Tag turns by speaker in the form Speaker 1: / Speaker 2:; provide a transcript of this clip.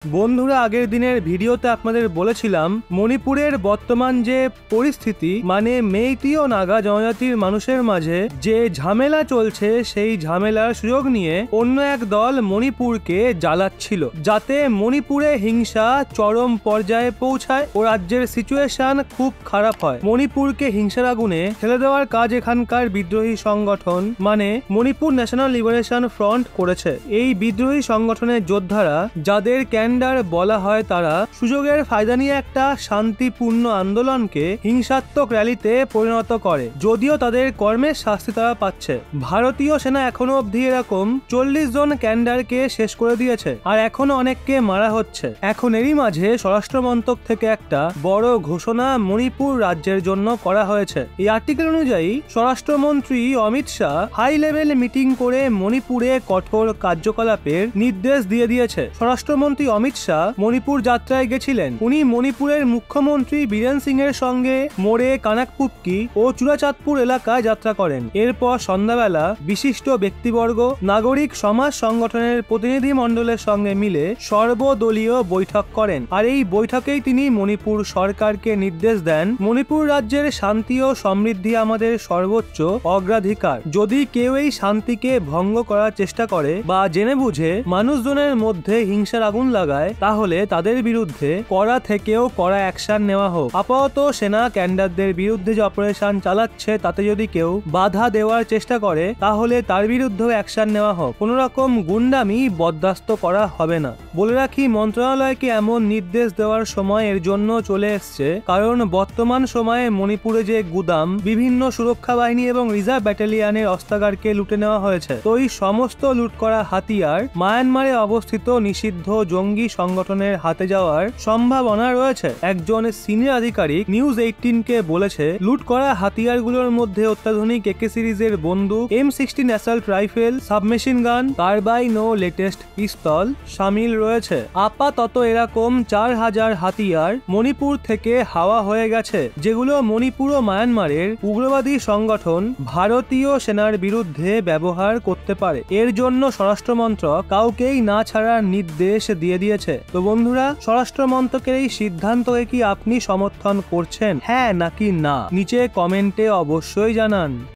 Speaker 1: বন্ধুরা, আগের দিনের ভিডিওতে আপনাদের বলেছিলাম মণিপুরের বর্তমান যে পরিস্থিতি, মানে মেইতি ও নাগা জনজাতির মানুষের মাঝে যে ঝামেলা চলছে, সেই ঝামেলার সুযোগ নিয়ে অন্য এক দল মণিপুরকে জ্বালাচ্ছিল যাতে মণিপুরে হিংসা চরম পর্যায়ে পৌঁছায় ও রাজ্যের সিচুয়েশন খুব খারাপ হয়। মণিপুরকে হিংসার আগুনে ফেলে দেওয়ার কাজ এখানকার বিদ্রোহী সংগঠন মানে মণিপুর ন্যাশনাল লিবারেশন ফ্রন্ট করেছে। এই বিদ্রোহী সংগঠনের যোদ্ধারা, যাদের ক্যান্ডার বলা হয়, তারা সুযোগের ফায়দা নিয়ে একটা শান্তিপূর্ণ আন্দোলনকে হিংসাত্মক র্যালিতে পরিণত করে। যদিও তাদের কর্মের শাস্তি তারা পাচ্ছে। ভারতীয় সেনা এখনো অবধি এরকম 40 জন ক্যান্ডারকে শেষ করে দিয়েছে, আর এখনো অনেককে মারা হচ্ছে। এখন এরই মাঝে স্বরাষ্ট্র মন্ত্রক থেকে একটা বড় ঘোষণা মণিপুর রাজ্যের জন্য করা হয়েছে। এই আর্টিকেল অনুযায়ী স্বরাষ্ট্রমন্ত্রী Amit Shah high level meeting করে মণিপুরে কঠোর কার্যকলাপের নির্দেশ দিয়ে দিয়েছে। স্বরাষ্ট্রমন্ত্রী অমিত শাহ মণিপুর যাত্রায় গেছিলেন। উনি মণিপুরের মুখ্যমন্ত্রী বীরেন সিং এর সঙ্গে মোড়ে, কানাকপুক্কি ও চূড়াচাঁদপুর এলাকায় যাত্রা করেন। এরপর সন্ধ্যাবেলা বিশিষ্ট ব্যক্তিবর্গ, নাগরিক সমাজ সংগঠনের প্রতিনিধি মণ্ডলের সঙ্গে মিলে সর্বদলীয় বৈঠক করেন। আর এই বৈঠকেই তিনি মণিপুর সরকারকে নির্দেশ দেন, মণিপুর রাজ্যের শান্তি ও সমৃদ্ধি আমাদের সর্বোচ্চ অগ্রাধিকার। যদি কেউ এই শান্তিকে ভঙ্গ করার চেষ্টা করে বা জেনে বুঝে মানুষজনের মধ্যে হিংসার আগুন লাগায়, তাহলে তাদের বিরুদ্ধে কড়া থেকেও কড়া অ্যাকশন নেওয়া হোক। আপাতত সেনা ক্যান্ডারদের বিরুদ্ধে যে অপারেশন চালাচ্ছে, তাতে যদি কেউ বাধা দেওয়ার চেষ্টা করে, তাহলে তার বিরুদ্ধেও অ্যাকশন নেওয়া হোক। কোন রকম গুন্ডামি বরদাস্ত করা হবে না। বলে রাখি, মন্ত্রণালয়কে এমন নির্দেশ দেওয়ার সময় এর জন্য চলে এসছে, কারণ বর্তমান সময়ে মণিপুরে যে গুদাম, বিভিন্ন সুরক্ষা বাহিনী এবং রিজার্ভ ব্যাটালিয়নের অস্ত্রাগারকে লুটে নেওয়া হয়েছে। তো এই সমস্ত লুট করা হাতিয়ার মায়ানমারে অবস্থিত নিষিদ্ধ জঙ্গি সংগঠনের হাতে যাওয়ার সম্ভাবনা রয়েছে। একজন সিনিয়র আধিকারিক নিউজ 18-কে বলেছে, লুট করা হাতিয়ারগুলোর মধ্যে অত্যাধুনিক AK সিরিজের বন্দুক, M16 assault rifle, submachine gun, carbine ও লেটেস্ট পিস্তল শামিল রয়েছে। আপাতত এরকম 4000 হাতিয়ার মণিপুর থেকে হাওয়া হয়ে গেছে, যেগুলো মণিপুর ও মায়ানমারের উগ্রবাদী সংগঠন ভারতীয় সেনার বিরুদ্ধে ব্যবহার করতে পারে। এর জন্য স্বরাষ্ট্র মন্ত্রক কাউকেই না ছাড়ার নির্দেশ দিয়ে দিয়েছে। তো বন্ধুরা, স্বরাষ্ট্র মন্ত্রকের এই সিদ্ধান্তকে কি আপনি সমর্থন করছেন, হ্যাঁ নাকি না? নিচে কমেন্টে অবশ্যই জানান।